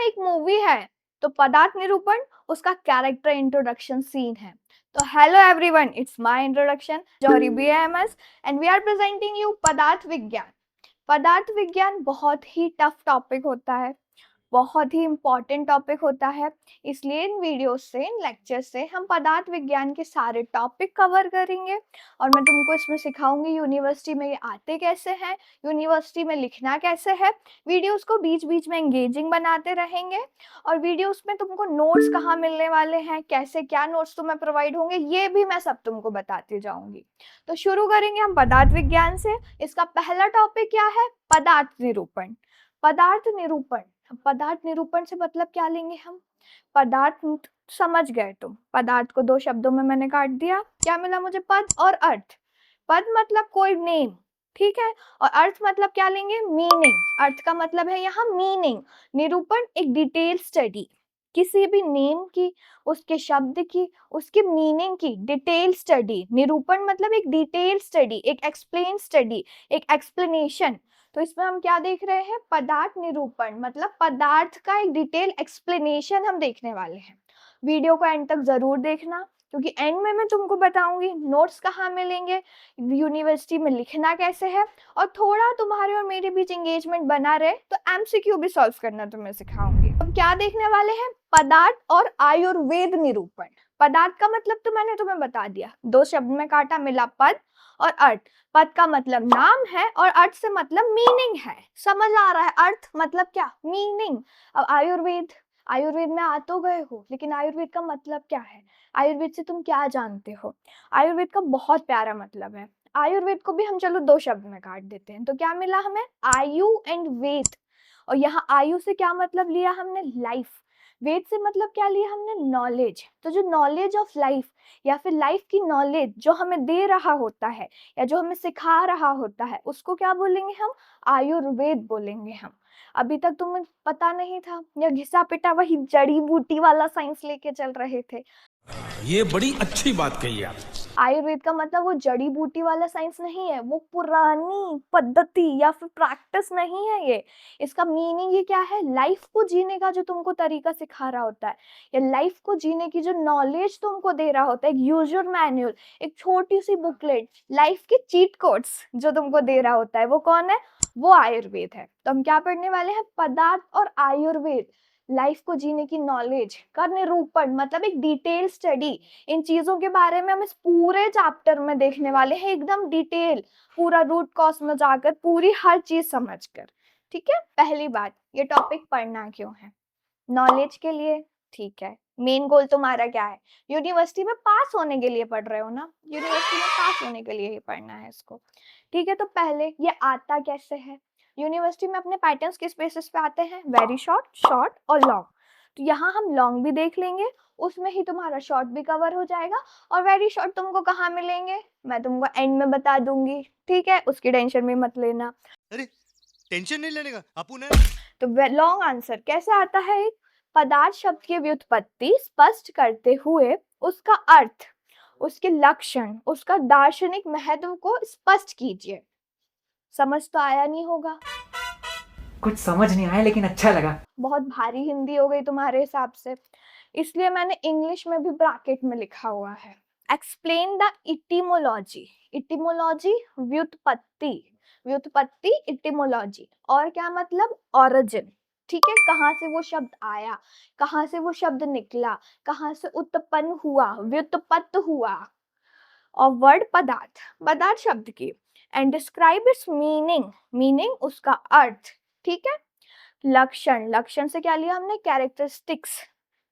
एक मूवी है तो पदार्थ निरूपण उसका कैरेक्टर इंट्रोडक्शन सीन है। तो hello everyone, it's my introduction Jauhari BAMS and we are presenting you पदार्थ विज्ञान। पदार्थ विज्ञान बहुत ही टफ टॉपिक होता है, बहुत ही इम्पॉर्टेंट टॉपिक होता है। इसलिए इन वीडियो से, इन लेक्चर से हम पदार्थ विज्ञान के सारे टॉपिक कवर करेंगे और मैं तुमको इसमें सिखाऊंगी यूनिवर्सिटी में ये आते कैसे हैं, यूनिवर्सिटी में लिखना कैसे है। वीडियोस को बीच बीच में एंगेजिंग बनाते रहेंगे और वीडियोस में तुमको नोट्स कहाँ मिलने वाले हैं, कैसे क्या नोट्स तुम्हें प्रोवाइड होंगे, ये भी मैं सब तुमको बताती जाऊंगी। तो शुरू करेंगे हम पदार्थ विज्ञान से। इसका पहला टॉपिक क्या है? पदार्थ निरूपण। पदार्थ निरूपण, पदार्थ निरूपण से मतलब क्या लेंगे हम? पदार्थ समझ गए तुम? पदार्थ को दो शब्दों में मैंने काट दिया, क्या मिला मुझे? पद और अर्थ। पद मतलब कोई नेम, ठीक है, और अर्थ मतलब क्या लेंगे? मीनिंग। अर्थ का मतलब है यहाँ मीनिंग। निरूपण एक डिटेल स्टडी, किसी भी नेम की, उसके शब्द की, उसके मीनिंग की डिटेल स्टडी। निरूपण मतलब एक डिटेल स्टडी, एक एक्सप्लेन स्टडी, एक एक्सप्लेनेशन। तो इसमें हम क्या देख रहे हैं? पदार्थ निरूपण मतलब पदार्थ का एक डिटेल एक्सप्लेनेशन हम देखने वाले हैं। वीडियो को एंड तक जरूर देखना, क्योंकि एंड में मैं तुमको बताऊंगी नोट्स कहाँ मिलेंगे, यूनिवर्सिटी में लिखना कैसे है, और थोड़ा तुम्हारे और मेरे बीच एंगेजमेंट बना रहे तो MCQ भी सॉल्व करना तुम्हें सिखाऊंगी। हम क्या देखने वाले हैं? पदार्थ और आयुर्वेद निरूपण। पदार्थ का मतलब तो मैंने तुम्हें बता दिया, दो शब्द में काटा, मिला पद और अर्थ। पद का मतलब नाम है और अर्थ से मतलब मीनिंग है। समझ आ रहा है? अर्थ मतलब क्या? मीनिंग। अब आयुर्वेद, आयुर्वेद में आ तो गए हो, लेकिन आयुर्वेद का मतलब क्या है? आयुर्वेद से तुम क्या जानते हो? आयुर्वेद का बहुत प्यारा मतलब है। आयुर्वेद को भी हम चलो दो शब्द में काट देते हैं, तो क्या मिला हमें? आयु एंड वेद। और यहाँ आयु से क्या मतलब लिया हमने? लाइफ। वेद से मतलब क्या लिया हमने? नॉलेज। तो जो नॉलेज ऑफ लाइफ या फिर लाइफ की नॉलेज जो हमें दे रहा होता है या जो हमें सिखा रहा होता है, उसको क्या बोलेंगे हम? आयुर्वेद बोलेंगे हम। अभी तक तुम्हें पता नहीं था या घिसा पिटा वही जड़ी बूटी वाला साइंस लेके चल रहे थे? ये बड़ी अच्छी बात कही आप। आयुर्वेद का मतलब वो जड़ी बूटी वाला साइंस नहीं है, वो पुरानी पद्धति या फिर प्रैक्टिस नहीं है ये। इसका मीनिंग ये क्या है? लाइफ को जीने का जो तुमको तरीका सिखा रहा होता है, या लाइफ को जीने की जो नॉलेज तुमको दे रहा होता है, एक यूजर मैनुअल, एक छोटी सी बुकलेट, लाइफ की चीट कोड्स जो तुमको दे रहा होता है, वो कौन है? वो आयुर्वेद है। तो हम क्या पढ़ने वाले हैं? पदार्थ और आयुर्वेद, लाइफ को जीने की नॉलेज का निरूपण मतलब एक डिटेल स्टडी। इन चीजों के बारे में हम इस पूरे चैप्टर में देखने वाले हैं, एकदम डिटेल, पूरा रूट कॉज में जाकर पूरी हर चीज समझकर। ठीक है, पहली बात, ये टॉपिक पढ़ना क्यों है? नॉलेज के लिए, ठीक है। मेन गोल तुम्हारा क्या है? यूनिवर्सिटी में पास होने के लिए पढ़ रहे हो ना, यूनिवर्सिटी में पास होने के लिए ही पढ़ना है इसको। ठीक है, तो पहले ये आता कैसे है? यूनिवर्सिटी में अपने पैटर्न्स किस बेसिस पे आते हैं? वेरी शॉर्ट, शॉर्ट और लॉन्ग। तो यहाँ हम लॉन्ग भी देख लेंगे, उसमें ही तुम्हारा शॉर्ट भी कवर हो जाएगा। और वेरी शॉर्ट तुमको कहाँ मिलेंगे? मैं तुमको एंड में बता दूंगी, ठीक है, उसकी टेंशन भी मत लेना। अरे टेंशन नहीं लेने का अपुन है। तो लॉन्ग आंसर कैसे आता है? पदार्थ शब्द की व्युत्पत्ति स्पष्ट करते हुए उसका अर्थ, उसके लक्षण, उसका दार्शनिक महत्व को स्पष्ट कीजिए। समझ तो आया नहीं होगा? कुछ समझ नहीं आया लेकिन अच्छा लगा। बहुत भारी हिंदी हो गई तुम्हारे हिसाब से, इसलिए मैंने इंग्लिश में भी ब्रैकेट में लिखा हुआ है। Explain the etymology. इटिमोलॉजी व्युत्पत्ति, व्युत्पत्ति इटिमोलॉजी। और क्या मतलब? ऑरिजिन। ठीक है, कहाँ से वो शब्द आया, कहाँ से वो शब्द निकला, कहाँ से उत्पन्न हुआ, व्युत्पत्त हुआ। और वर्ड पदार्थ, पदार्थ शब्द की, and describe it's meaning, meaning उसका अर्थ। ठीक है, लक्षण, लक्षण से क्या लिया हमने? कैरेक्टरिस्टिक्स।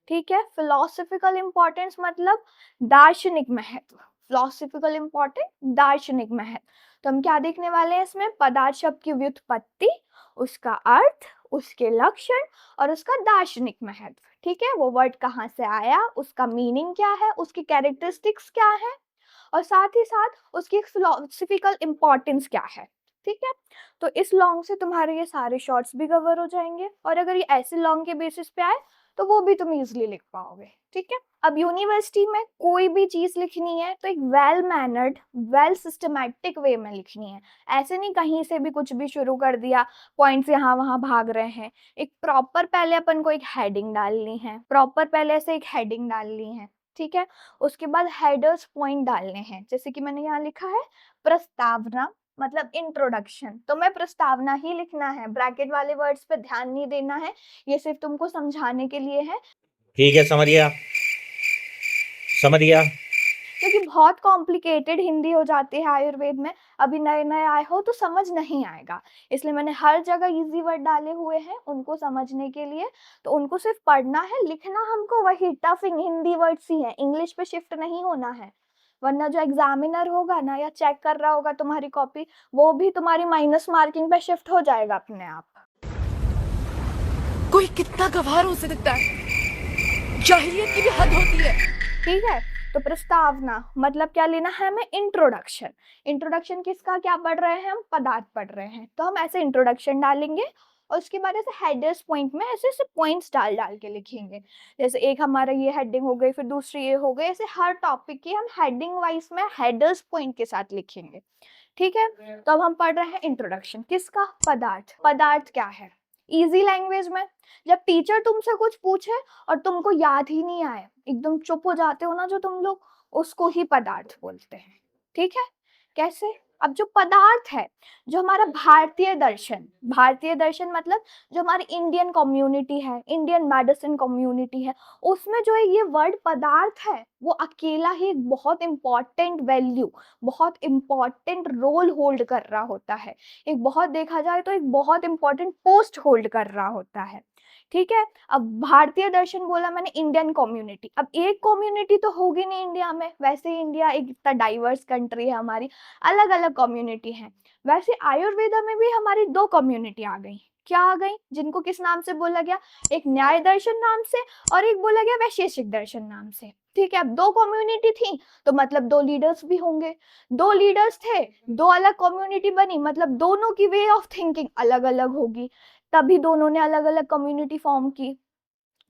ठीक है, फिलोसॉफिकल इंपॉर्टेंस मतलब दार्शनिक महत्व, फिलोसॉफिकल इंपॉर्टेंट, दार्शनिक महत्व। तो हम क्या देखने वाले हैं इसमें? पदार्थ शब्द की व्युत्पत्ति, उसका अर्थ, उसके लक्षण और उसका दार्शनिक महत्व। ठीक है, वो वर्ड कहाँ से आया, उसका मीनिंग क्या है, उसकी कैरेक्टरिस्टिक्स क्या है, और साथ ही साथ उसकी फिलोसॉफिकल इंपॉर्टेंस क्या है। ठीक है, तो इस लॉन्ग से तुम्हारे ये सारे शॉर्ट्स भी कवर हो जाएंगे। और अगर ये ऐसे लॉन्ग के बेसिस पे आए तो वो भी तुम इजिली लिख पाओगे। ठीक है, अब यूनिवर्सिटी में कोई भी चीज लिखनी है तो एक well mannered, well systematic way में लिखनी है। ऐसे नहीं कहीं से भी कुछ भी शुरू कर दिया, पॉइंट्स यहाँ वहां भाग रहे हैं। एक प्रॉपर पहले अपन को एक हेडिंग डालनी है, प्रॉपर पहले से एक हेडिंग डालनी है। ठीक है, उसके बाद हेडर्स पॉइंट डालने हैं, जैसे कि मैंने यहाँ लिखा है प्रस्तावना मतलब इंट्रोडक्शन, तो मैं प्रस्तावना ही लिखना है, ब्रैकेट वाले वर्ड्स पे ध्यान नहीं देना है, ये सिर्फ तुमको समझाने के लिए है। ठीक है, समझ गया समझ गया। क्योंकि बहुत कॉम्प्लिकेटेड हिंदी हो जाती है आयुर्वेद में, अभी नए नए आए हो तो समझ नहीं आएगा, इसलिए मैंने हर जगह इजी वर्ड डाले हुए हैं उनको समझने के लिए। तो उनको सिर्फ पढ़ना है, लिखना हमको वही टफ हिंदी वर्ड्स ही है, इंग्लिश पे शिफ्ट नहीं होना है, वरना जो एग्जामिनर होगा ना या चेक कर रहा होगा तुम्हारी कॉपी, वो भी तुम्हारी माइनस मार्किंग पे शिफ्ट हो जाएगा अपने आप। कोई कितना गवार हो सकता है, जाहिलियत की भी हद होती है। ठीक है, तो प्रस्तावना मतलब क्या लेना है हमें, इंट्रोडक्शन। इंट्रोडक्शन किसका क्या पढ़ रहे हैं हम, पदार्थ पढ़ रहे हैं, तो हम ऐसे इंट्रोडक्शन डालेंगे और उसके बाद ऐसे हेडर्स पॉइंट में ऐसे ऐसे पॉइंट्स डाल डाल के लिखेंगे। जैसे एक हमारा ये हेडिंग हो गई, फिर दूसरी ये हो गई, ऐसे हर टॉपिक की हम हेडिंग वाइज में हेडर्स पॉइंट के साथ लिखेंगे। ठीक है, तो अब हम पढ़ रहे हैं इंट्रोडक्शन किसका, पदार्थ। पदार्थ क्या है, इजी लैंग्वेज में जब टीचर तुमसे कुछ पूछे और तुमको याद ही नहीं आए, एकदम चुप हो जाते हो ना जो तुम लोग, उसको ही पदार्थ बोलते हैं। ठीक है, कैसे, अब जो पदार्थ है, जो हमारा भारतीय दर्शन मतलब जो हमारी इंडियन कम्युनिटी है, इंडियन मेडिसिन कम्युनिटी है, उसमें जो है ये वर्ड पदार्थ है, वो अकेला ही एक बहुत इंपॉर्टेंट वैल्यू, बहुत इंपॉर्टेंट रोल होल्ड कर रहा होता है, एक बहुत देखा जाए तो एक बहुत इंपॉर्टेंट पोस्ट होल्ड कर रहा होता है। ठीक है, अब भारतीय दर्शन बोला मैंने, इंडियन कम्युनिटी, अब एक कम्युनिटी तो होगी नहीं इंडिया में, वैसे ही इंडिया एक इतना डाइवर्स कंट्री है हमारी, अलग अलग कम्युनिटी है। वैसे आयुर्वेदा में भी हमारी दो कम्युनिटी आ गई, क्या आ गई, जिनको किस नाम से बोला गया, एक न्याय दर्शन नाम से और एक बोला गया वैशेषिक दर्शन नाम से। ठीक है, अब दो कम्युनिटी थी तो मतलब दो लीडर्स भी होंगे, दो लीडर्स थे, दो अलग कम्युनिटी बनी, मतलब दोनों की वे ऑफ थिंकिंग अलग अलग होगी, तभी दोनों ने अलग अलग कम्युनिटी फॉर्म की।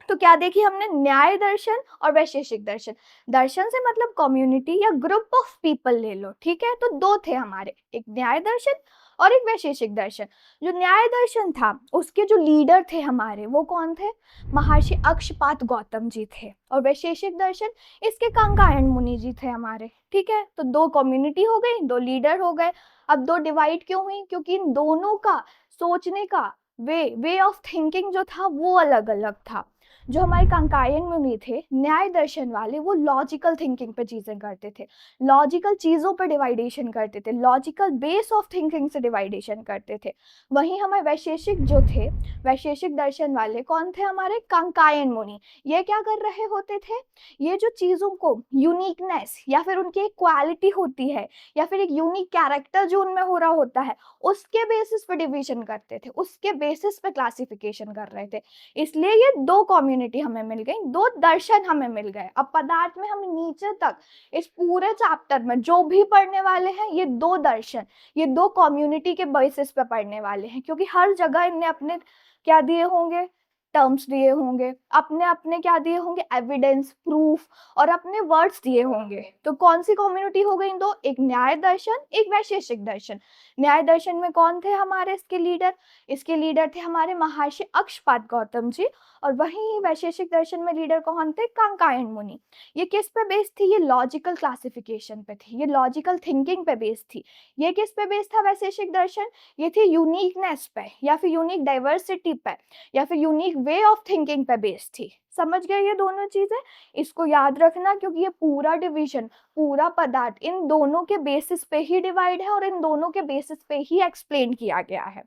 तो क्या देखी हमने, न्याय दर्शन और वैशेषिक दर्शन। दर्शन से मतलब कम्युनिटी या ग्रुप ऑफ पीपल ले लो। ठीक है, तो दो थे हमारे, एक न्याय दर्शन और एक वैशेषिक दर्शन। जो न्याय दर्शन था उसके जो लीडर थे हमारे, वो कौन थे, महर्षि अक्षपाद गौतम जी थे, और वैशेषिक दर्शन इसके कांकायन मुनि जी थे हमारे। ठीक है, तो दो कम्युनिटी हो गई, दो लीडर हो गए। अब दो डिवाइड क्यों हुई, क्योंकि इन दोनों का सोचने का वे ऑफ थिंकिंग जो था वो अलग अलग था। जो हमारे कांकायन मुनि थे न्याय दर्शन वाले, वो लॉजिकल थिंकिंग पे चीजें करते थे, लॉजिकल चीजों पे डिवाइडेशन करते थे, लॉजिकल बेस ऑफ थिंकिंग से डिवाइडेशन करते थे। वहीं हमारे वैशेषिक जो थे, वैशेषिक दर्शन वाले कौन थे, हमारे कांकायन मुनि। ये क्या कर रहे होते थे, ये जो चीजों को यूनिकनेस या फिर उनकी एक क्वालिटी होती है या फिर एक यूनिक कैरेक्टर जो उनमें हो रहा होता है, उसके बेसिस पे डिवीजन करते थे, उसके बेसिस पे क्लासिफिकेशन कर रहे थे। इसलिए ये दो कम्युनिटी हमें मिल गई, दो दर्शन हमें मिल गए। अब पदार्थ में हम नीचे तक इस पूरे चैप्टर में जो भी पढ़ने वाले हैं, ये दो दर्शन, ये दो कम्युनिटी के बेसिस पे पढ़ने वाले हैं, क्योंकि हर जगह इनने अपने क्या दिए होंगे, टर्म्स दिए होंगे, अपने अपने क्या दिए होंगे, एविडेंस, प्रूफ, और अपने वर्ड्स दिए होंगे। तो कौन सी कम्युनिटी हो गई दो, एक न्याय दर्शन, एक वैशेषिक दर्शन। न्याय दर्शन में कौन थे हमारे इसके लीडर, इसके लीडर थे हमारे महर्षि अक्षपाद गौतम जी, और वहीं वैशेषिक दर्शन में लीडर कौन थे, कांकायन मुनि। ये किस पे बेस्ड थी, ये लॉजिकल क्लासिफिकेशन पे थी, ये लॉजिकल थिंकिंग पे बेस्ड थी। ये किस पे बेस्ड था वैशेषिक दर्शन, ये थी यूनिकनेस पे या फिर यूनिक डाइवर्सिटी पे या फिर यूनिक वे ऑफ थिंकिंग पे बेस्ड थी। समझ गए ये दोनों चीजें, इसको याद रखना, क्योंकि ये पूरा डिवीजन, पूरा पदार्थ इन दोनों के बेसिस पे ही डिवाइड है और इन दोनों के बेसिस पे ही एक्सप्लेन किया गया है।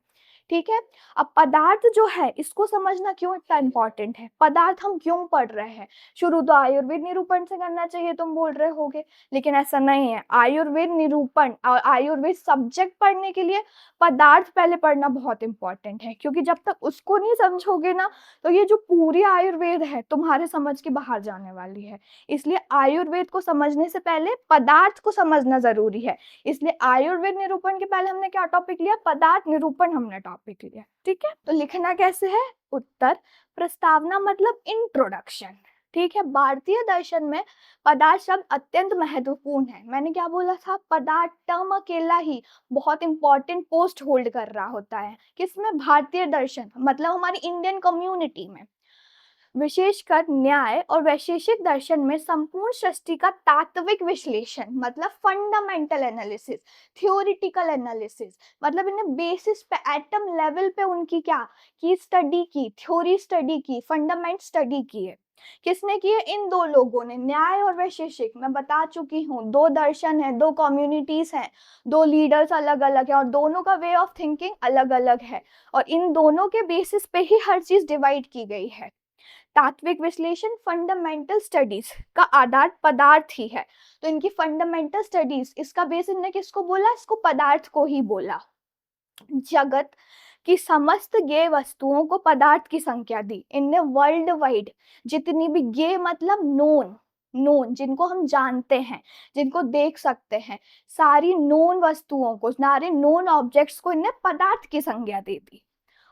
ठीक है, अब पदार्थ जो है इसको समझना क्यों इतना इंपॉर्टेंट है, पदार्थ हम क्यों पढ़ रहे हैं। शुरू तो आयुर्वेद निरूपण से करना चाहिए तुम बोल रहे होगे, लेकिन ऐसा नहीं है। आयुर्वेद निरूपण और आयुर्वेद सब्जेक्ट पढ़ने के लिए पदार्थ पहले पढ़ना बहुत इंपॉर्टेंट है, क्योंकि जब तक उसको नहीं समझोगे ना, तो ये जो पूरी आयुर्वेद है तुम्हारे समझ के बाहर जाने वाली है। इसलिए आयुर्वेद को समझने से पहले पदार्थ को समझना जरूरी है। इसलिए आयुर्वेद निरूपण के पहले हमने क्या टॉपिक लिया, पदार्थ निरूपण हमने टॉपिक टॉपिक लिया, ठीक है। तो लिखना कैसे है? उत्तर, प्रस्तावना मतलब इंट्रोडक्शन, ठीक है। भारतीय दर्शन में पदार्थ शब्द अत्यंत महत्वपूर्ण है। मैंने क्या बोला था? पदार्थ टर्म अकेला ही बहुत इंपॉर्टेंट पोस्ट होल्ड कर रहा होता है। किसमें? भारतीय दर्शन मतलब हमारी इंडियन कम्युनिटी में। विशेषकर न्याय और वैशेषिक दर्शन में संपूर्ण सृष्टि का तात्विक विश्लेषण मतलब फंडामेंटल एनालिसिस, थ्योरिटिकल एनालिसिस, मतलब इन्हें बेसिस पे एटम लेवल पे उनकी क्या की स्टडी की, थ्योरी स्टडी की, फंडामेंट स्टडी की है। किसने की है? इन दो लोगों ने, न्याय और वैशेषिक। मैं बता चुकी हूँ, दो दर्शन है, दो कम्युनिटीज हैं, दो लीडर्स अलग अलग है और दोनों का वे ऑफ थिंकिंग अलग अलग है और इन दोनों के बेसिस पे ही हर चीज डिवाइड की गई है। तात्विक विश्लेषण, फंडामेंटल स्टडीज का आधार पदार्थ ही है। तो इनकी फंडामेंटल स्टडीज, इसका बेस इनने किसको बोला? इसको पदार्थ को ही बोला। जगत की समस्त ज्ञेय वस्तुओं को पदार्थ की संख्या दी इनने। वर्ल्ड वाइड जितनी भी ज्ञेय मतलब नोन जिनको हम जानते हैं, जिनको देख सकते हैं, सारी नोन वस्तुओं को, सारे नोन ऑब्जेक्ट्स को इनने पदार्थ की संज्ञा दे दी।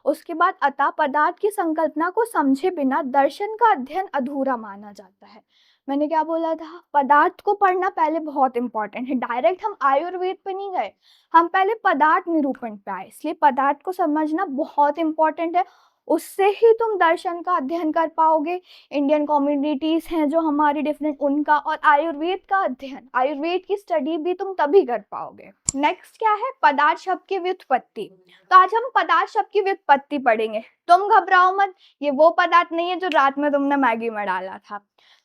उसके बाद अतः पदार्थ की संकल्पना को समझे बिना दर्शन का अध्ययन अधूरा माना जाता है। मैंने क्या बोला था? पदार्थ को पढ़ना पहले बहुत इंपॉर्टेंट है। डायरेक्ट हम आयुर्वेद पे नहीं गए, हम पहले पदार्थ निरूपण पे आए, इसलिए पदार्थ को समझना बहुत इंपॉर्टेंट है। उससे ही तुम दर्शन का अध्ययन कर पाओगे। इंडियन कम्युनिटीज हैं जो हमारी डिफरेंट, उनका, और आयुर्वेद का अध्ययन, आयुर्वेद की स्टडी भी तुम तभी कर पाओगे। नेक्स्ट क्या है? पदार्थ शब्द की व्युत्पत्ति। तो आज हम पदार्थ शब्द की व्युत्पत्ति पढ़ेंगे। तुम घबराओ मत, ये वो पदार्थ नहीं है जो रात में तुमने मैगी में डाला था।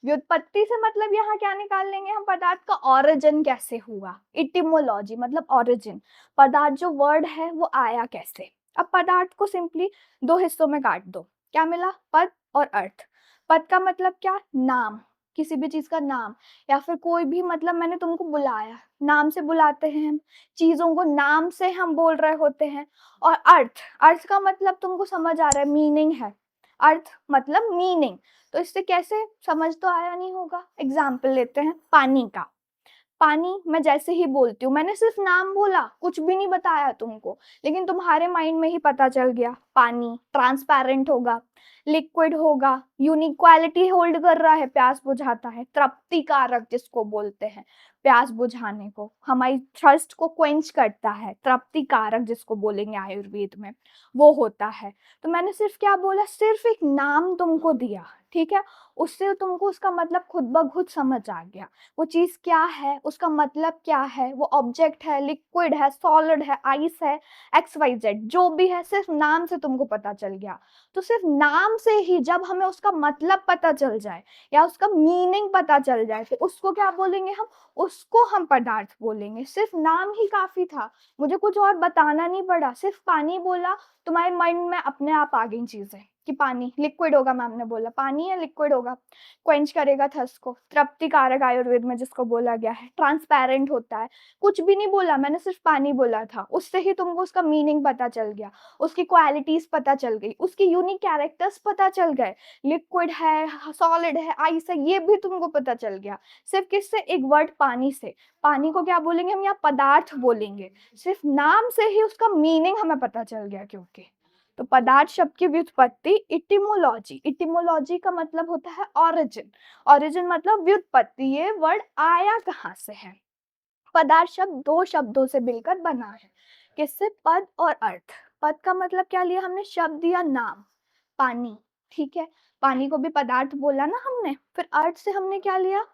व्युत्पत्ति से मतलब यहाँ क्या निकाल लेंगे हम? पदार्थ का ऑरिजिन कैसे हुआ, इटिमोलॉजी मतलब ऑरिजिन, पदार्थ जो वर्ड है वो आया कैसे। अब पदार्थ को सिंपली दो हिस्सों में काट दो, क्या मिला? पद और अर्थ। पद का मतलब क्या? नाम, किसी भी चीज का नाम, या फिर कोई भी, मतलब मैंने तुमको बुलाया, नाम से बुलाते हैं हम, चीजों को नाम से हम बोल रहे होते हैं। और अर्थ, अर्थ का मतलब तुमको समझ आ रहा है, मीनिंग है। अर्थ मतलब मीनिंग। तो इससे कैसे, समझ तो आया नहीं होगा। एग्जाम्पल लेते हैं पानी का। पानी मैं जैसे ही बोलती हूँ, मैंने सिर्फ नाम बोला, कुछ भी नहीं बताया तुमको, लेकिन तुम्हारे माइंड में ही पता चल गया पानी ट्रांसपेरेंट होगा, लिक्विड होगा, यूनिक क्वालिटी होल्ड कर रहा है, प्यास बुझाता है, तृप्ति कारक जिसको बोलते हैं, प्यास बुझाने को, हमारी थर्स्ट को क्वेंच करता है, तृप्ति कारक जिसको बोलेंगे आयुर्वेद में, वो होता है। तो मैंने सिर्फ क्या बोला? सिर्फ एक नाम तुमको दिया, ठीक है। उससे तुमको उसका मतलब खुद ब खुद समझ आ गया, वो चीज क्या है, उसका मतलब क्या है, वो ऑब्जेक्ट है, लिक्विड है, सॉलिड है, आइस है, XYZ जो भी है, सिर्फ नाम से तुमको पता चल गया। तो सिर्फ नाम से ही जब हमें उसका मतलब पता चल जाए या उसका मीनिंग पता चल जाए तो उसको क्या बोलेंगे हम? उसको हम पदार्थ बोलेंगे। सिर्फ नाम ही काफी था, मुझे कुछ और बताना नहीं पड़ा, सिर्फ पानी बोला, तुम्हारे माइंड में अपने आप आ गई चीजें कि पानी लिक्विड होगा। मैम ने बोला पानी है, लिक्विड होगा, क्वेंच करेगा थर्स्ट को, तृप्ति कारक आयुर्वेद में जिसको बोला गया है, ट्रांसपेरेंट होता है। कुछ भी नहीं बोला, मैंने सिर्फ पानी बोला था, उससे ही तुमको उसका मीनिंग पता चल गया, उसकी क्वालिटीज पता चल गई, उसकी यूनिक कैरेक्टर्स पता चल गए, लिक्विड है, सॉलिड है, आइस है, ये भी तुमको पता चल गया। सिर्फ किससे? एक वर्ड पानी से। पानी को क्या बोलेंगे हम? यहाँ पदार्थ बोलेंगे। सिर्फ नाम से ही उसका मीनिंग हमें पता चल गया। क्योंकि तो पदार्थ शब्द की व्युत्पत्ति, इटिमोलॉजी, इटिमोलॉजी का मतलब होता है ऑरिजिन, ऑरिजिन मतलब व्युत्पत्ति, ये वर्ड आया कहाँ से है। पदार्थ शब्द दो शब्दों से मिलकर बना है, किससे? पद और अर्थ। पद का मतलब क्या लिया हमने? शब्द या नाम, पानी, ठीक है, पानी को भी पदार्थ बोला ना हमने। फिर अर्थ से हमने क्या लिया?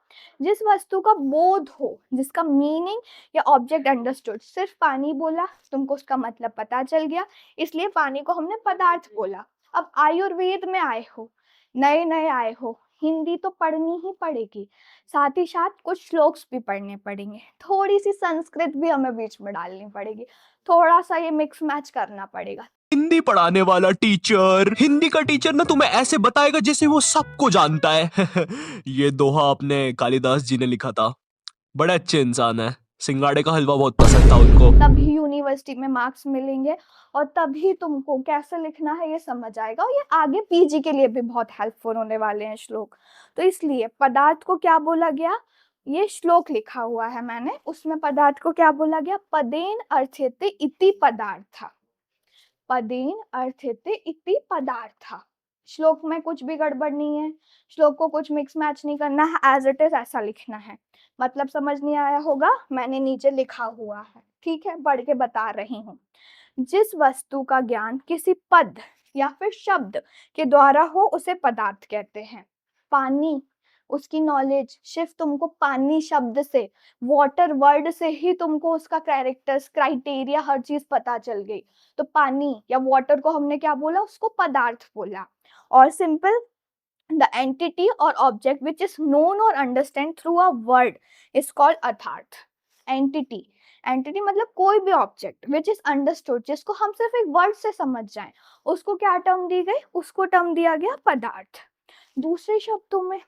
जिस वस्तु का बोध हो, जिसका मीनिंग या ऑब्जेक्ट अंडरस्टूड। सिर्फ पानी बोला, तुमको उसका मतलब पता चल गया, इसलिए पानी को हमने पदार्थ बोला। अब आयुर्वेद में आए हो, नए नए आए हो, हिंदी तो पढ़नी ही पड़ेगी, साथ ही साथ कुछ श्लोक्स भी पढ़ने पड़ेंगे, थोड़ी सी संस्कृत भी हमें बीच में डालनी पड़ेगी, थोड़ा सा ये मिक्स मैच करना पड़ेगा। हिंदी पढ़ाने वाला टीचर, हिंदी का टीचर ना तुम्हें ऐसे बताएगा जैसे वो सबको जानता है। ये दोहा अपने कालिदास जी ने लिखा था। बड़े अच्छे इंसान है, सिंगाड़े का हलवा बहुत पसंद था उनको। तभी यूनिवर्सिटी में मार्क्स मिलेंगे और तभी तुमको कैसे लिखना है ये समझ आएगा, और ये आगे पीजी के लिए भी बहुत हेल्पफुल होने वाले हैं श्लोक। तो इसलिए पदार्थ को क्या बोला गया? ये श्लोक लिखा हुआ है मैंने, उसमें पदार्थ को क्या बोला गया? पदेन अर्थ्यते इति पदार्थ। पदेन अर्थिते इति पदार्थ। श्लोक में कुछ भी गड़बड़ नहीं है, श्लोक को कुछ मिक्स मैच नहीं करना है, एज इट इज ऐसा लिखना है। मतलब समझ नहीं आया होगा, मैंने नीचे लिखा हुआ है, ठीक है, पढ़ के बता रही हूँ। जिस वस्तु का ज्ञान किसी पद या फिर शब्द के द्वारा हो उसे पदार्थ कहते हैं। पानी, उसकी नॉलेज सिर्फ तुमको पानी शब्द से, वाटर वर्ड से ही तुमको उसका कैरेक्टर्स, क्राइटेरिया, हर चीज पता चल गई। तो पानी या वाटर को हमने क्या बोला, उसको पदार्थ बोला। और simple, the entity or object which is known or understand through a word is called अर्थार्थ। entity, entity मतलब कोई भी ऑब्जेक्ट which is understood, जिसको हम सिर्फ एक वर्ड से समझ जाएं, उसको क्या टर्म दी गई, उसको टर्म दिया गया पदार्थ। दूसरे शब्दों में,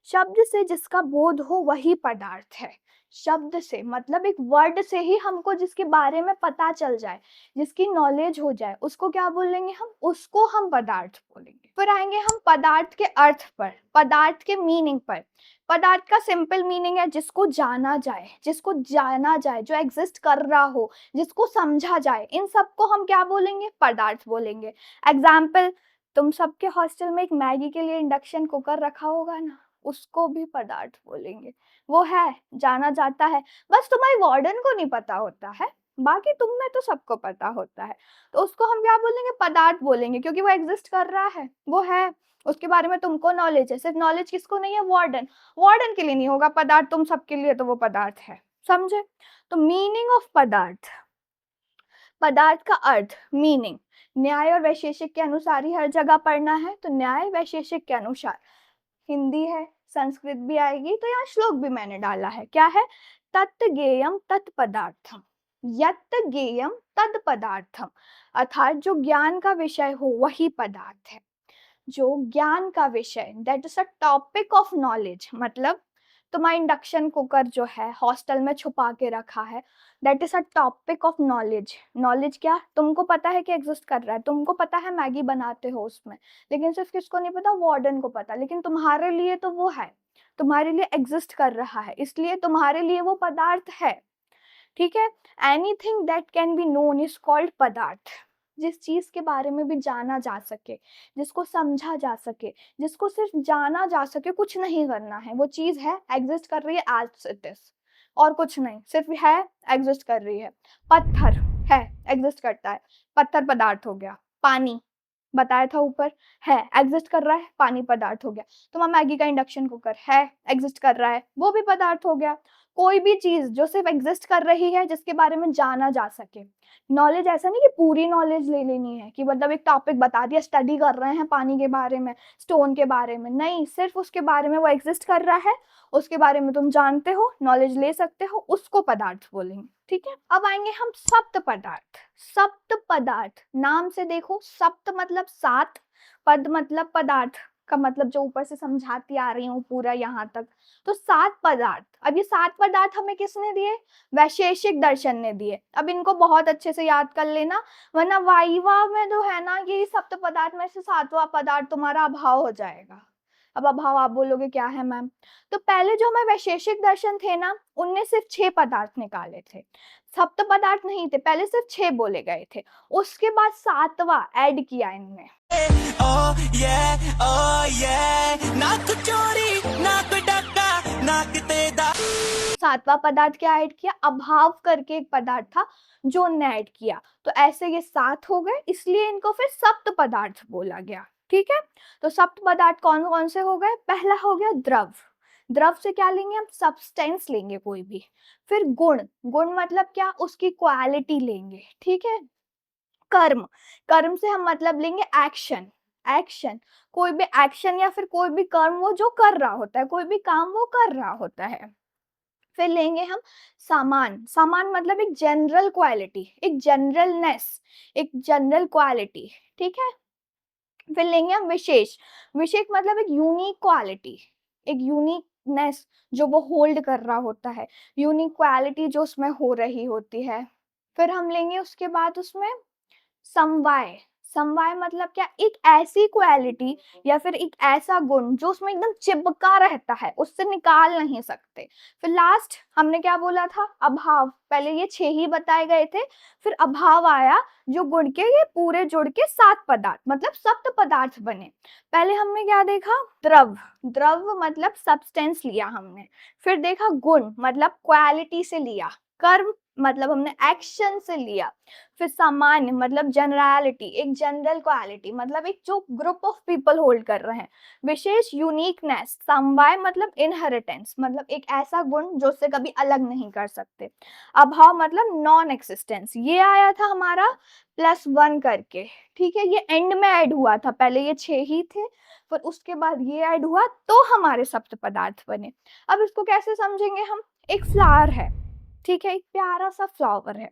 शब्द से जिसका बोध हो वही पदार्थ है। शब्द से मतलब एक वर्ड से ही हमको जिसके बारे में पता चल जाए, जिसकी नॉलेज हो जाए, उसको क्या बोलेंगे हम, उसको हम पदार्थ बोलेंगे। फिर आएंगे हम पदार्थ के अर्थ पर, पदार्थ के मीनिंग पर। पदार्थ का सिंपल मीनिंग है जिसको जाना जाए, जिसको जाना जाए, जो एग्जिस्ट कर रहा हो, जिसको समझा जाए, इन सबको हम क्या बोलेंगे, पदार्थ बोलेंगे। एग्जाम्पल, तुम सबके हॉस्टल में एक मैगी के लिए इंडक्शन कुकर रखा होगा ना, उसको भी पदार्थ बोलेंगे। वो है, जाना जाता है, बस तुम्हारी वार्डन को नहीं पता होता है, बाकी तुम में तो सबको पता होता है। तो उसको हम क्या बोलेंगे, पदार्थ बोलेंगे, क्योंकि वो एग्जिस्ट कर रहा है, वो है, उसके बारे में तुमको नॉलेज है। सिर्फ नॉलेज किसको नहीं है, वार्डन, वार्डन के लिए नहीं होगा पदार्थ, तुम सबके लिए तो वो पदार्थ है। समझे? तो मीनिंग ऑफ पदार्थ, पदार्थ का अर्थ, मीनिंग, न्याय और वैशेषिक के अनुसार ही हर जगह पढ़ना है। तो न्याय वैशेषिक के अनुसार, हिंदी है, संस्कृत भी आएगी, तो यहाँ श्लोक भी मैंने डाला है, क्या है, तत् ज्ञेयम तत् पदार्थम, यत् ज्ञेयम तद पदार्थम, अर्थात जो ज्ञान का विषय हो वही पदार्थ है। जो ज्ञान का विषय, that is a topic of knowledge, मतलब तुम्हारा इंडक्शन कुकर जो है हॉस्टल में छुपा के रखा है, that is a topic of knowledge. Knowledge क्या, तुमको पता है कि एग्जिस्ट कर रहा है, तुमको पता है मैगी बनाते हो उसमें, लेकिन सिर्फ किसको नहीं पता, वार्डन को पता, लेकिन तुम्हारे लिए तो वो है, तुम्हारे लिए एग्जिस्ट कर रहा है, इसलिए तुम्हारे लिए वो पदार्थ है। ठीक है, anything that can be known is called पदार्थ। जिस चीज के बारे में भी जाना जा सके, जिसको समझा जा सके, जिसको सिर्फ जाना जा सके, कुछ नहीं करना है, वो चीज है, एग्जिस्ट कर रही है एज इट इज, और कुछ नहीं, सिर्फ है, एग्जिस्ट कर रही है। पत्थर है, एग्जिस्ट करता है, पत्थर पदार्थ हो गया। पानी बताया था ऊपर, है, एग्जिस्ट कर रहा है, पानी पदार्थ हो गया। तुम्हारा मैगी का इंडक्शन कुकर है, एग्जिस्ट कर रहा है, वो भी पदार्थ हो गया। कोई भी चीज जो सिर्फ एग्जिस्ट कर रही है, जिसके बारे में जाना जा सके। नॉलेज ऐसा नहीं कि पूरी नॉलेज ले लेनी है, कि मतलब एक टॉपिक बता दिया, स्टडी कर रहे हैं पानी के बारे में, स्टोन के बारे में, नहीं, सिर्फ उसके बारे में वो एग्जिस्ट कर रहा है, उसके बारे में तुम जानते हो, नॉलेज ले सकते हो, उसको पदार्थ बोलेंगे। ठीक है, अब आएंगे हम सप्त पदार्थ। सप्त पदार्थ, नाम से देखो, सप्त मतलब सात, पद मतलब पदार्थ का मतलब जो ऊपर से समझाती आ रही हूँ पूरा यहाँ तक। तो सात पदार्थ, अब ये सात पदार्थ हमें किसने दिए, वैशेषिक दर्शन ने दिए। अब इनको बहुत अच्छे से याद कर लेना, वरना वाइवा में तो है ना, ये सप्त पदार्थ में से सातवां पदार्थ तुम्हारा अभाव हो जाएगा। अब अभाव आप बोलोगे क्या है मैम, तो पहले जो हमें वैशेषिक दर्शन थे ना, उनने सिर्फ 6 पदार्थ निकाले थे, सप्त पदार्थ नहीं थे, पहले सिर्फ 6 बोले गए थे, उसके बाद सातवां ऐड किया इनमें। सातवां पदार्थ क्या ऐड किया, अभाव करके एक पदार्थ था जो उनने ऐड किया। तो ऐसे ये 7 हो गए, इसलिए इनको फिर सप्त पदार्थ बोला गया। ठीक है, तो सप्त पदार्थ कौन कौन से हो गए, पहला हो गया द्रव। द्रव से क्या लेंगे हम, सब्सटेंस लेंगे कोई भी। फिर गुण, गुण मतलब क्या, उसकी क्वालिटी लेंगे। ठीक है, कर्म, कर्म से हम मतलब लेंगे एक्शन। एक्शन, कोई भी एक्शन या फिर कोई भी कर्म वो जो कर रहा होता है, कोई भी काम वो कर रहा होता है। फिर लेंगे हम सामान, सामान मतलब एक जनरल क्वालिटी, एक जनरलनेस, एक जनरल क्वालिटी। ठीक है, फिर लेंगे हम विशेष, विशेष मतलब एक यूनिक क्वालिटी, एक यूनिकनेस जो वो होल्ड कर रहा होता है, यूनिक क्वालिटी जो उसमें हो रही होती है। फिर हम लेंगे उसके बाद उसमें समवाय, समवाय मतलब क्या, एक ऐसी क्वालिटी या फिर एक ऐसा गुण जो उसमें एकदम चिपका रहता है, उससे निकाल नहीं सकते। फिर लास्ट हमने क्या बोला था, अभाव। पहले ये 6 ही बताए गए थे, फिर अभाव आया जो गुण के ये पूरे जुड़ के 7 पदार्थ मतलब सप्त पदार्थ बने। पहले हमने क्या देखा, द्रव। द्रव मतलब सब्सटेंस लिया हमने। फिर देखा गुण मतलब क्वालिटी से लिया। कर्म मतलब हमने एक्शन से लिया। फिर सामान्य मतलब जनरलिटी, एक जनरल क्वालिटी मतलब एक जो ग्रुप ऑफ पीपल होल्ड कर रहे हैं। विशेष यूनिकनेस, समवाय मतलब इनहेरिटेंस मतलब एक ऐसा गुण जो उससे कभी अलग नहीं कर सकते। अभाव मतलब नॉन एक्सिस्टेंस। ये आया था हमारा +1 करके, ठीक है, ये एंड में ऐड हुआ था, पहले ये 6 ही थे, फिर उसके बाद ये ऐड हुआ तो हमारे सप्त पदार्थ बने। अब इसको कैसे समझेंगे हम, एक फ्लावर है, ठीक है, एक प्यारा सा फ्लावर है,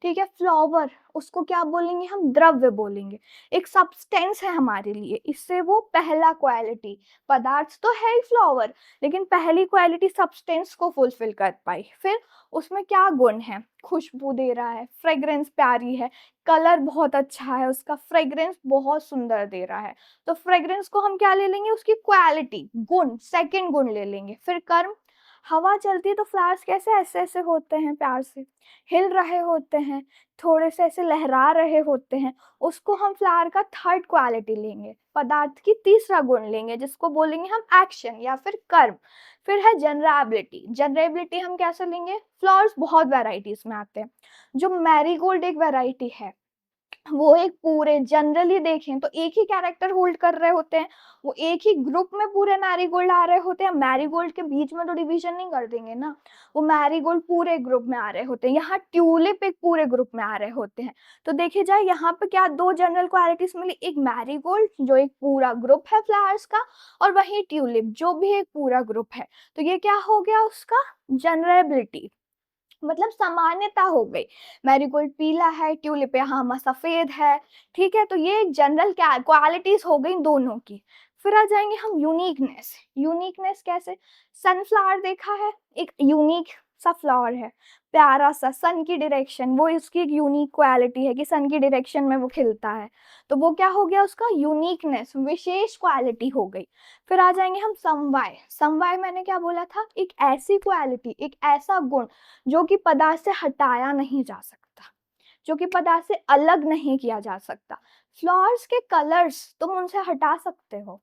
ठीक है, फ्लावर उसको क्या बोलेंगे हम, द्रव्य बोलेंगे। एक सब्सटेंस है हमारे लिए, इससे वो पहला क्वालिटी, पदार्थ तो है ही फ्लावर, लेकिन पहली क्वालिटी सब्सटेंस को फुलफिल कर पाई। फिर उसमें क्या गुण है, खुशबू दे रहा है, फ्रेग्रेंस प्यारी है, कलर बहुत अच्छा है उसका, फ्रेग्रेंस बहुत सुंदर दे रहा है। तो फ्रेग्रेंस को हम क्या ले लेंगे, उसकी क्वालिटी, गुण, सेकंड गुण ले लेंगे। फिर कर्म, हवा चलती है तो फ्लावर्स कैसे ऐसे ऐसे होते हैं, प्यार से हिल रहे होते हैं, थोड़े से ऐसे लहरा रहे होते हैं, उसको हम फ्लावर का थर्ड क्वालिटी लेंगे, पदार्थ की तीसरा गुण लेंगे जिसको बोलेंगे हम एक्शन या फिर कर्म। फिर है जनरेबिलिटी। जनरेबिलिटी हम कैसे लेंगे, फ्लावर्स बहुत वेराइटीज में आते हैं, जो मैरीगोल्ड एक वेराइटी है, वो एक पूरे जनरली देखें तो एक ही कैरेक्टर होल्ड कर रहे होते हैं, वो एक ही ग्रुप में पूरे मैरीगोल्ड आ रहे होते हैं। मैरीगोल्ड के बीच में तो डिवीजन नहीं कर देंगे ना, वो मैरीगोल्ड पूरे ग्रुप में आ रहे होते हैं। यहाँ ट्यूलिप एक पूरे ग्रुप में आ रहे होते हैं। तो देखे जाए यहाँ पे क्या दो जनरल क्वालिटीज मिली, एक मैरीगोल्ड जो एक पूरा ग्रुप है फ्लावर्स का, और वही ट्यूलिप जो भी एक पूरा ग्रुप है। तो ये क्या हो गया उसका जनरेबिलिटी, मतलब सामान्यता हो गई। मैरीगोल्ड पीला है, ट्यूलिप यहाँ सफेद है, ठीक है, तो ये जनरल क्वालिटीज हो गई दोनों की। फिर आ जाएंगे हम यूनिकनेस। यूनिकनेस कैसे, सनफ्लावर देखा है, एक यूनिक सा फ्लावर है, प्यारा सा, सन की डायरेक्शन, वो इसकी एक यूनिक क्वालिटी है कि सन की डायरेक्शन में वो खिलता है, तो वो क्या हो गया उसका यूनिकनेस, विशेष क्वालिटी हो गई। फिर आ जाएंगे हम समवाय। समवाय मैंने क्या बोला था, एक ऐसी क्वालिटी, एक ऐसा गुण जो कि पदार्थ से हटाया नहीं जा सकता, जो कि पदार्थ से अलग नहीं किया जा सकता। फ्लावर्स के कलर्स तुम उनसे हटा सकते हो,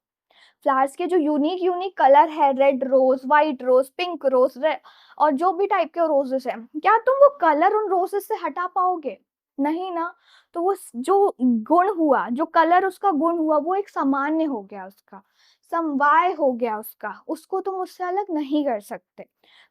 फ्लावर्स के जो यूनिक यूनिक कलर है, रेड रोज, व्हाइट रोज, पिंक रोज, और जो भी टाइप के रोजेस हैं, क्या तुम वो कलर उन रोजेस से हटा पाओगे, नहीं ना। तो वो जो गुण हुआ, जो कलर उसका गुण हुआ, वो एक सामान्य हो गया, उसका समवाय हो गया उसका, उसको तुम उससे अलग नहीं कर सकते।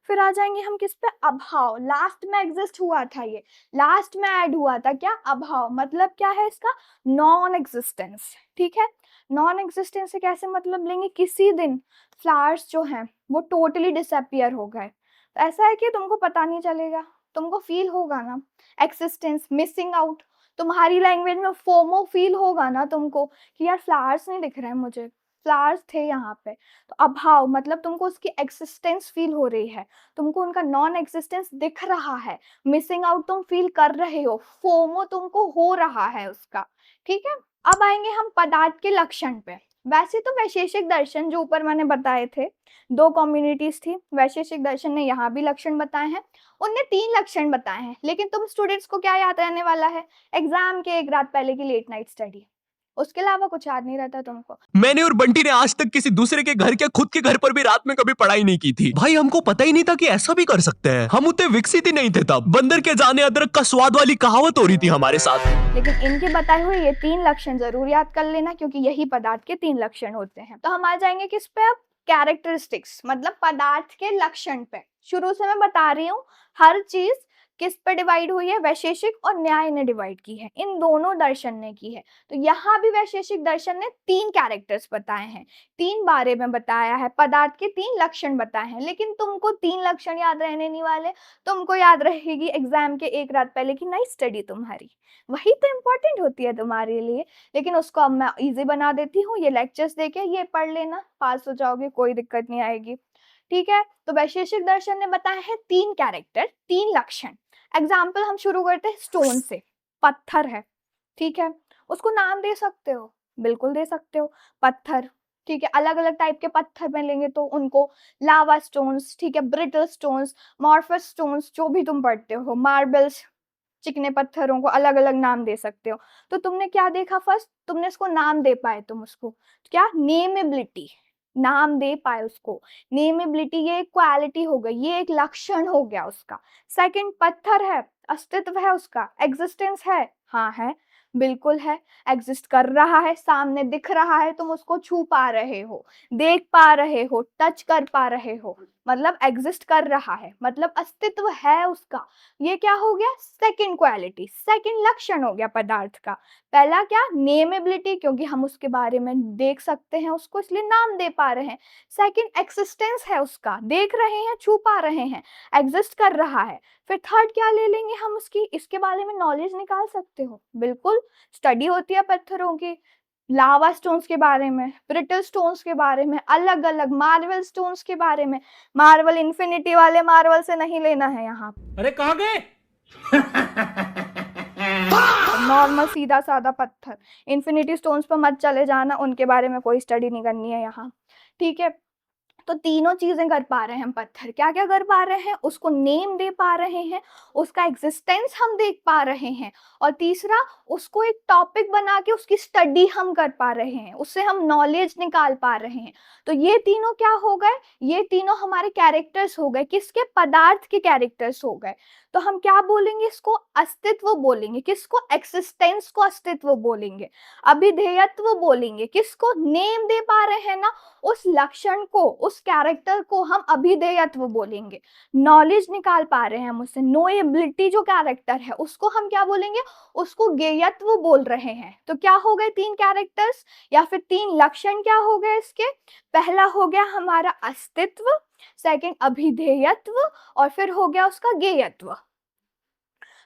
फिर आ जाएंगे हम किस पे, अभाव। लास्ट में एग्जिस्ट हुआ था, ये लास्ट में ऐड हुआ था, क्या, अभाव मतलब क्या है इसका, नॉन एग्जिस्टेंस, ठीक है। नॉन एग्जिस्टेंस से कैसे मतलब लेंगे, किसी दिन फ्लावर्स जो हैं वो टोटली डिसअपियर हो गए, तो ऐसा है कि तुमको पता नहीं चलेगा, तुमको फील होगा ना एक्सिस्टेंस, मिसिंग आउट। तुम्हारी लैंग्वेज में फोमो फील होगा ना तुमको कि यार फ्लावर्स नहीं दिख रहे हैं मुझे, फ्लावर्स थे यहाँ पे। तो अभाव मतलब तुमको उसकी एक्सिस्टेंस फील हो रही है, तुमको उनका नॉन एक्सिस्टेंस दिख रहा है, मिसिंग आउट तुम फील कर रहे हो, फोमो तुमको हो रहा है उसका, ठीक है। अब आएंगे हम पदार्थ के लक्षण पे। वैसे तो वैशेषिक दर्शन जो ऊपर मैंने बताए थे, दो कम्युनिटीज थी, वैशेषिक दर्शन ने यहाँ भी लक्षण बताए हैं, उनने 3 लक्षण बताए हैं, लेकिन तुम स्टूडेंट्स को क्या याद रहने वाला है, एग्जाम के एक रात पहले की लेट नाइट स्टडी, उसके अलावा कुछ याद नहीं रहता तुमको। मैंने और बंटी ने आज तक किसी दूसरे के घर, क्या खुद के घर पर भी रात में कभी पढ़ाई नहीं की थी। भाई हमको पता ही नहीं था कि ऐसा भी कर सकते हैं, हम उतने विकसित ही नहीं थे तब। बंदर के जाने अदरक का स्वाद वाली कहावत हो रही थी हमारे साथ। लेकिन इनके बताए हुए ये 3 लक्षण जरूर याद कर लेना, क्योंकि यही पदार्थ के 3 लक्षण होते हैं। तो हम आ जाएंगे किस पे अब, कैरेक्टरिस्टिक्स मतलब पदार्थ के लक्षण पे। शुरू से मैं बता रही हूँ, हर चीज किस पे डिवाइड हुई है, वैशेषिक और न्याय ने डिवाइड की है, इन दोनों दर्शन ने की है। तो यहाँ भी वैशेषिक दर्शन ने 3 कैरेक्टर्स बताए हैं, 3 बारे में बताया है, पदार्थ के 3 लक्षण बताए हैं। लेकिन तुमको 3 लक्षण याद रहने नहीं वाले, तुमको याद रहेगी एग्जाम के एक रात पहले की नाइट स्टडी तुम्हारी, वही तो इम्पोर्टेंट होती है तुम्हारे लिए। लेकिन उसको अब मैं इजी बना देती हूँ, ये लेक्चर्स देके ये पढ़ लेना, पास हो जाओगे, कोई दिक्कत नहीं आएगी, ठीक है। तो वैशेषिक दर्शन ने बताए हैं 3 कैरेक्टर, 3 लक्षण। एग्जाम्पल हम शुरू करते हैं स्टोन से, पत्थर है, ठीक है, उसको नाम दे सकते हो, बिल्कुल दे सकते हो। पत्थर, ठीक है, अलग अलग टाइप के पत्थर में लेंगे तो उनको लावा स्टोन्स, ठीक है, ब्रिटल स्टोन्स, मॉर्फस स्टोन्स, जो भी तुम पढ़ते हो, मार्बल्स, चिकने पत्थरों को अलग अलग नाम दे सकते हो। तो तुमने क्या देखा, फर्स्ट तुमने इसको नाम दे पाए, तुम उसको क्या, नेमेबिलिटी, नाम दे पाए उसको। नेमेबिलिटी ये एक क्वालिटी हो गई, ये एक लक्षण हो गया उसका। सेकंड, पत्थर है, अस्तित्व है उसका, एग्जिस्टेंस है, हाँ है, बिल्कुल है, एग्जिस्ट कर रहा है, सामने दिख रहा है, तुम उसको छू पा रहे हो, देख पा रहे हो, टच कर पा रहे हो, मतलब एग्जिस्ट कर रहा है, मतलब अस्तित्व है उसका। ये क्या हो गया, सेकंड क्वालिटी, सेकंड लक्षण हो गया पदार्थ का। पहला क्या, नेमेबिलिटी, क्योंकि हम उसके बारे में देख सकते हैं उसको, इसलिए नाम दे पा रहे हैं। सेकंड, एक्सिस्टेंस है उसका, देख रहे हैं, छू पा रहे हैं, एग्जिस्ट कर रहा है। फिर थर्ड क्या ले लेंगे हम उसकी, इसके बारे में नॉलेज निकाल सकते हो, बिल्कुल, स्टडी होती है पत्थरों की, लावा स्टोन्स के बारे में, ब्रिटल स्टोन्स के बारे में, अलग अलग मार्बल स्टोन्स के बारे में। मार्बल इन्फिनिटी वाले मार्बल से नहीं लेना है यहाँ, अरे कहाँ गए? नॉर्मल सीधा साधा पत्थर, इन्फिनिटी स्टोन्स पर मत चले जाना, उनके बारे में कोई स्टडी नहीं करनी है यहाँ, ठीक है। तो तीनों चीजें कर पा रहे हैं हम पत्थर, क्या क्या कर पा रहे हैं, उसको नेम दे पा रहे हैं, उसका एग्जिस्टेंस हम देख पा रहे हैं, और तीसरा, उसको एक टॉपिक बना के उसकी स्टडी हम कर पा रहे हैं, उससे हम नॉलेज निकाल पा रहे हैं। तो ये तीनों क्या हो गए, ये तीनों हमारे कैरेक्टर्स हो गए, किसके, पदार्थ के कैरेक्टर्स हो गए। तो हम क्या बोलेंगे, इसको अस्तित्व बोलेंगे, किसको, एक्सिस्टेंस को अस्तित्व बोलेंगे। अभिधेयत्व बोलेंगे, किसको, नेम दे पा रहे हैं ना उस लक्षण को, उस कैरेक्टर को हम अभिधेयत्व बोलेंगे। नॉलेज निकाल पा रहे हैं हम उससे, नोएबिलिटी जो कैरेक्टर है उसको हम क्या बोलेंगे, उसको गेयत्व बोल रहे हैं। तो क्या हो गए तीन कैरेक्टर्स या फिर तीन लक्षण, क्या हो गए इसके, पहला हो गया हमारा अस्तित्व, सेकंड अभिधेयत्व, और फिर हो गया उसका गेयत्व।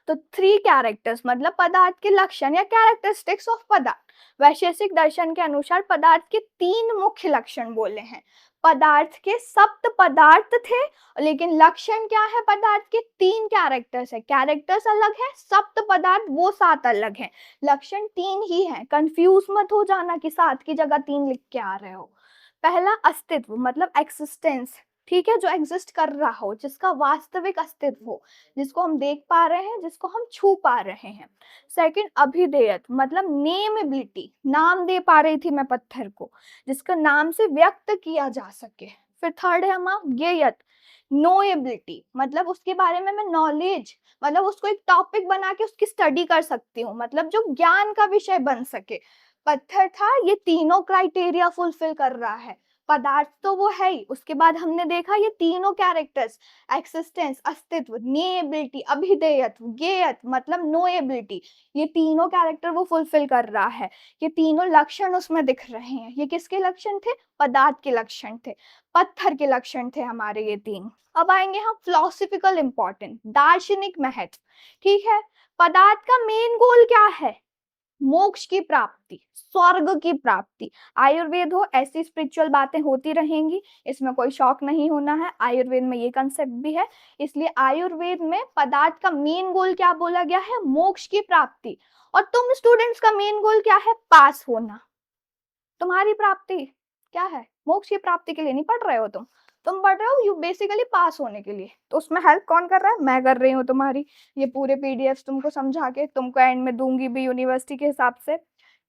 तो थ्री कैरेक्टर्स मतलब पदार्थ के लक्षण या कैरेक्टरिस्टिक्स ऑफ पदार्थ। वैशेषिक दर्शन के अनुसार पदार्थ के तीन मुख्य लक्षण बोले हैं। पदार्थ के सप्त पदार्थ थे, लेकिन लक्षण क्या है, पदार्थ के तीन कैरेक्टर्स है, कैरेक्टर्स अलग है, सप्त पदार्थ वो सात अलग है, लक्षण तीन ही है। कंफ्यूज मत हो जाना कि सात की जगह तीन लिख के आ रहे हो। पहला अस्तित्व मतलब एक्सिस्टेंस, ठीक है, जो एग्जिस्ट कर रहा हो, जिसका वास्तविक अस्तित्व हो, जिसको हम देख पा रहे हैं, जिसको हम छू पा रहे हैं। सेकंड अभिधेयत मतलब नेमेबिलिटी, नाम दे पा रही थी मैं पत्थर को, जिसका नाम से व्यक्त किया जा सके। फिर थर्ड है हमारा गेयत, नोएबिलिटी मतलब उसके बारे में मैं नॉलेज, मतलब उसको एक टॉपिक बना के उसकी स्टडी कर सकती हूँ, मतलब जो ज्ञान का विषय बन सके। पत्थर था, ये तीनों क्राइटेरिया फुलफिल कर रहा है। पदार्थ तो वो है ही, उसके बाद हमने देखा ये तीनों कैरेक्टर्स, एक्सिस्टेंस अस्तित्व, नेएबिलिटी अभिधेयत्व, गेयत मतलब नोएबिलिटी, ये तीनों कैरेक्टर वो फुलफिल कर रहा है। ये तीनों लक्षण उसमें दिख रहे हैं। ये किसके लक्षण थे, पदार्थ के लक्षण थे, पत्थर के लक्षण थे हमारे ये तीन। अब आएंगे हम फिलोसफिकल इंपॉर्टेंट, दार्शनिक महत्व, ठीक है। पदार्थ का मेन गोल क्या है, मोक्ष की प्राप्ति, स्वर्ग की प्राप्ति। आयुर्वेद हो, ऐसी स्पिरिचुअल बातें होती रहेंगी, इसमें कोई शौक नहीं होना है, आयुर्वेद में ये कंसेप्ट भी है। इसलिए आयुर्वेद में पदार्थ का मेन गोल क्या बोला गया है, मोक्ष की प्राप्ति। और तुम स्टूडेंट्स का मेन गोल क्या है, पास होना। तुम्हारी प्राप्ति क्या है, मोक्ष की प्राप्ति के लिए नहीं पढ़ रहे हो तुम पढ़ रहे हो यू बेसिकली पास होने के लिए। तो उसमें हेल्प कौन कर रहा है, मैं कर रही हूँ तुम्हारी। ये पूरे पीडीएफ तुमको समझा के तुमको एंड में दूंगी भी यूनिवर्सिटी के हिसाब से,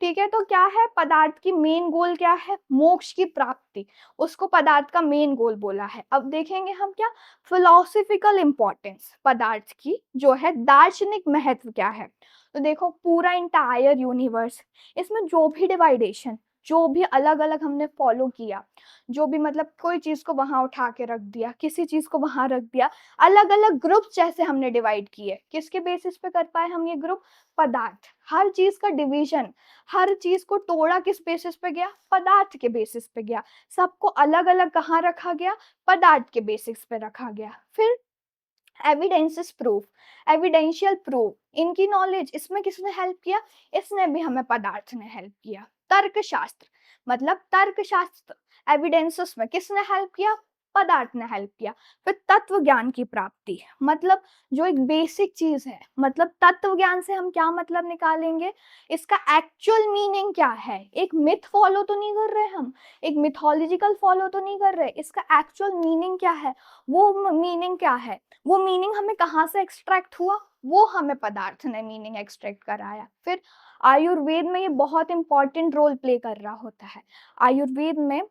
ठीक है। तो क्या है, पदार्थ की मेन गोल क्या है, मोक्ष की प्राप्ति, उसको पदार्थ का मेन गोल बोला है। अब देखेंगे हम क्या, फिलोसफिकल इंपॉर्टेंस पदार्थ की जो है, दार्शनिक महत्व क्या है। तो देखो पूरा इंटायर यूनिवर्स, इसमें जो भी डिवाइडेशन, जो भी अलग अलग हमने फॉलो किया, जो भी मतलब कोई चीज को वहां उठा के रख दिया, किसी चीज को वहां रख दिया, अलग अलग ग्रुप जैसे हमने डिवाइड किए, किसके बेसिस पे कर पाए हम ये ग्रुप, पदार्थ। हर चीज का डिवीजन, हर चीज को तोड़ा किस बेसिस पे गया, पदार्थ के बेसिस पे गया। सबको अलग अलग कहाँ रखा गया, पदार्थ के बेसिस पे रखा गया। फिर एविडेंसेस प्रूफ, एविडेंशियल प्रूफ, इनकी नॉलेज, इसमें किसने हेल्प किया, इसने भी हमें पदार्थ ने हेल्प किया। तर्कशास्त्र मतलब तर्कशास्त्र, एविडेंसेस में किसने हेल्प किया, पदार्थ ने हेल्प किया। फिर तत्व ज्ञान की प्राप्ति, मतलब जो एक बेसिक चीज है, मतलब तत्व ज्ञान से हम क्या मतलब निकालेंगे, इसका एक्चुअल मीनिंग क्या है। एक मिथ फॉलो तो नहीं कर रहे हम, एक मिथोलॉजिकल फॉलो तो नहीं कर रहे, इसका एक्चुअल मीनिंग क्या है, वो मीनिंग क्या है, वो मीनिंग हमें कहाँ से एक्सट्रैक्ट हुआ, वो हमें पदार्थ ने मीनिंग एक्सट्रैक्ट कराया। फिर आयुर्वेद में ये बहुत इंपॉर्टेंट रोल प्ले कर रहा होता है। आयुर्वेद में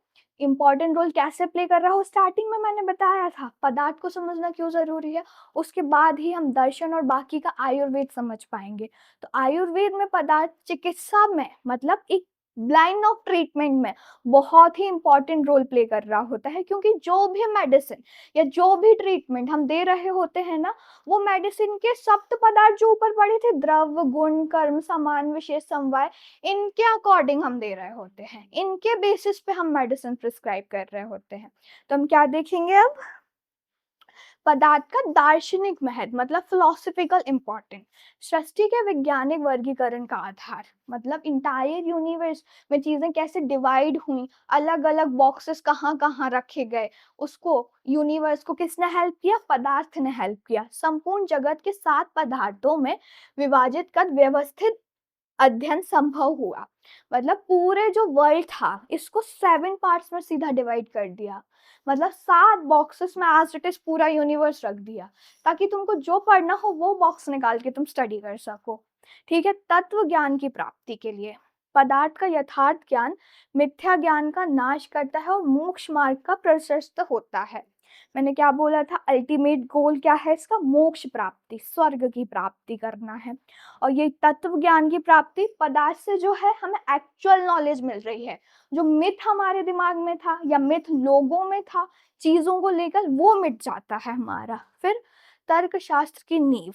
इंपॉर्टेंट रोल कैसे प्ले कर रहा हो, स्टार्टिंग में मैंने बताया था पदार्थ को समझना क्यों जरूरी है, उसके बाद ही हम दर्शन और बाकी का आयुर्वेद समझ पाएंगे। तो आयुर्वेद में पदार्थ चिकित्सा में, मतलब एक लाइन ऑफ ट्रीटमेंट में बहुत ही इंपॉर्टेंट रोल प्ले कर रहा होता है, क्योंकि जो भी मेडिसिन या जो भी ट्रीटमेंट हम दे रहे होते हैं ना, वो मेडिसिन के सप्त पदार्थ जो ऊपर पड़े थे, द्रव्य, गुण, कर्म, समान, विशेष, समवाय, इनके अकॉर्डिंग हम दे रहे होते हैं, इनके बेसिस पे हम मेडिसिन प्रिस्क्राइब कर रहे होते हैं। तो हम क्या देखेंगे अब, पदार्थ का दार्शनिक महत्व, मतलब फिलोसफिकल इंपॉर्टेंस, सृष्टि के वैज्ञानिक वर्गीकरण का आधार, मतलब इंटायर यूनिवर्स में चीजें कैसे डिवाइड हुई, अलग अलग बॉक्सेस कहाँ कहाँ रखे गए, उसको यूनिवर्स को किसने हेल्प किया, पदार्थ ने हेल्प किया। संपूर्ण जगत के 7 पदार्थों में विभाजित कर व्यवस्थित अध्ययन संभव हुआ, मतलब पूरे जो वर्ल्ड था इसको 7 पार्ट्स में सीधा डिवाइड कर दिया, मतलब 7 बॉक्सेस में एज इट इज पूरा यूनिवर्स रख दिया, ताकि तुमको जो पढ़ना हो वो बॉक्स निकाल के तुम स्टडी कर सको। ठीक है, तत्व ज्ञान की प्राप्ति के लिए पदार्थ का यथार्थ ज्ञान मिथ्या ज्ञान का नाश करता है और मोक्ष मार्ग का प्रशस्त होता है। मैंने क्या बोला था, अल्टीमेट गोल क्या है इसका, मोक्ष प्राप्ति, स्वर्ग की प्राप्ति करना है। और ये तत्व ज्ञान की प्राप्ति पदार्थ से जो है हमें एक्चुअल नॉलेज मिल रही है, जो मिथ हमारे दिमाग में था या मिथ लोगों में था चीजों को लेकर, वो मिट जाता है हमारा। फिर तर्क शास्त्र की नींव,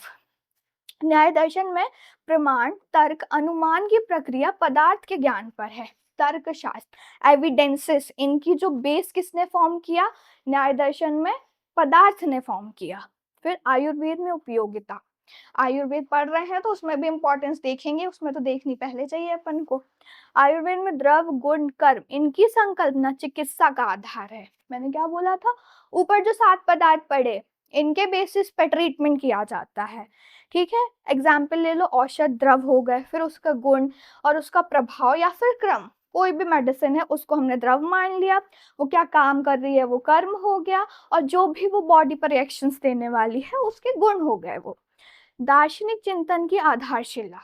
न्याय दर्शन में प्रमाण, तर्क, अनुमान की प्रक्रिया पदार्थ के ज्ञान पर है। तर्क शास्त्र, एविडेंसेस, इनकी जो बेस किसने फॉर्म किया, न्याय दर्शन में पदार्थ ने फॉर्म किया। फिर आयुर्वेद में उपयोगिता, आयुर्वेद पढ़ रहे हैं तो उसमें भी इंपॉर्टेंस देखेंगे, उसमें तो देखनी पहले चाहिए अपन को। आयुर्वेद में द्रव्य, गुण, कर्म, इनकी संकल्पना चिकित्सा का आधार है। मैंने क्या बोला था, ऊपर जो 7 पदार्थ पढ़े इनके बेसिस पे ट्रीटमेंट किया जाता है। ठीक है, एग्जाम्पल ले लो, औषध द्रव हो गए, फिर उसका गुण और उसका प्रभाव या फिर क्रम, कोई भी मेडिसिन है उसको हमने द्रव मान लिया, वो क्या काम कर रही है वो कर्म हो गया, और जो भी वो बॉडी पर रिएक्शंस देने वाली है उसके गुण हो गए वो। दार्शनिक चिंतन की आधारशिला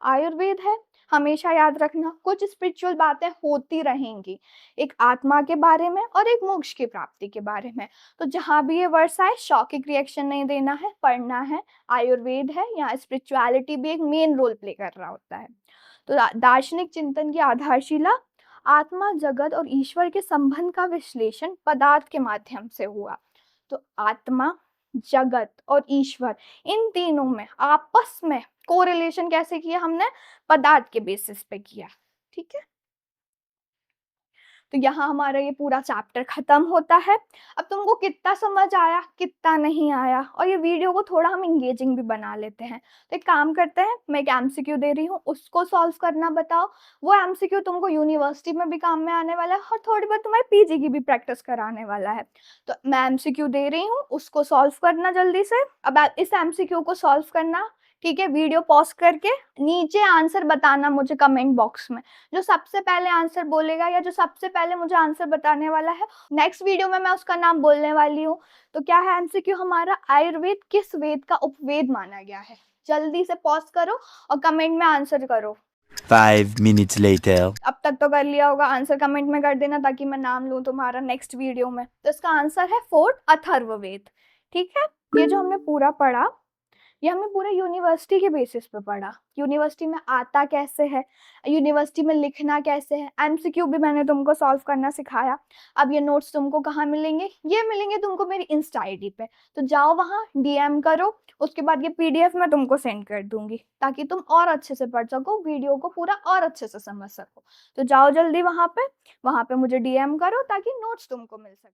आयुर्वेद है, हमेशा याद रखना कुछ स्पिरिचुअल बातें होती रहेंगी, एक आत्मा के बारे में और एक मोक्ष की प्राप्ति के बारे में। तो जहां भी ये वर्ड्स आए शॉकिक रिएक्शन नहीं देना है, पढ़ना है, आयुर्वेद है, यहाँ स्पिरिचुअलिटी भी एक मेन रोल प्ले कर रहा होता है। तो दार्शनिक चिंतन की आधारशिला, आत्मा, जगत और ईश्वर के संबंध का विश्लेषण पदार्थ के माध्यम से हुआ। तो आत्मा, जगत और ईश्वर, इन तीनों में आपस में कोरिलेशन कैसे किया हमने, पदार्थ के बेसिस पे किया। ठीक है, तो यहाँ हमारा ये पूरा चैप्टर खत्म होता है। अब तुमको कितना समझ आया, कितना नहीं आया, और ये वीडियो को थोड़ा हम इंगेजिंग भी बना लेते हैं। तो एक काम करते हैं, मैं एक एमसीक्यू दे रही हूँ, उसको सॉल्व करना बताओ। वो एमसीक्यू तुमको यूनिवर्सिटी में भी काम में आने वाला है और थोड़ी बहुत तुम्हारी पीजी की भी प्रैक्टिस कराने वाला है। तो मैं एमसीक्यू दे रही हूँ, उसको सॉल्व करना जल्दी से। अब इस एमसीक्यू को सॉल्व करना, ठीक है, वीडियो पॉज करके नीचे आंसर बताना मुझे कमेंट बॉक्स में। जो सबसे पहले आंसर बोलेगा या जो सबसे पहले मुझे आंसर बताने वाला है, नेक्स्ट वीडियो में मैं उसका नाम बोलने वाली हूँ। तो क्या है एमसीक्यू हमारा, आयुर्वेद किस वेद का उपवेद माना गया है। जल्दी से पॉज करो और कमेंट में आंसर करो। 5 minutes later. अब तक तो कर लिया होगा, आंसर कमेंट में कर देना ताकि मैं नाम लूँ तुम्हारा नेक्स्ट वीडियो में। तो इसका आंसर है 4th अथर्ववेद। ठीक है, ये जो हमने पूरा पढ़ा ये हमने पूरे यूनिवर्सिटी के बेसिस पे पढ़ा, यूनिवर्सिटी में आता कैसे है, यूनिवर्सिटी में लिखना कैसे है, एमसीक्यू भी मैंने तुमको सॉल्व करना सिखाया। अब ये नोट्स तुमको कहाँ मिलेंगे, ये मिलेंगे तुमको मेरी इंस्टा आईडी पे, तो जाओ वहाँ डीएम करो, उसके बाद ये पीडीएफ मैं तुमको सेंड कर दूंगी ताकि तुम और अच्छे से पढ़ सको, वीडियो को पूरा और अच्छे से समझ सको। तो जाओ जल्दी वहाँ पे मुझे डीएम करो ताकि नोट्स तुमको मिल सके।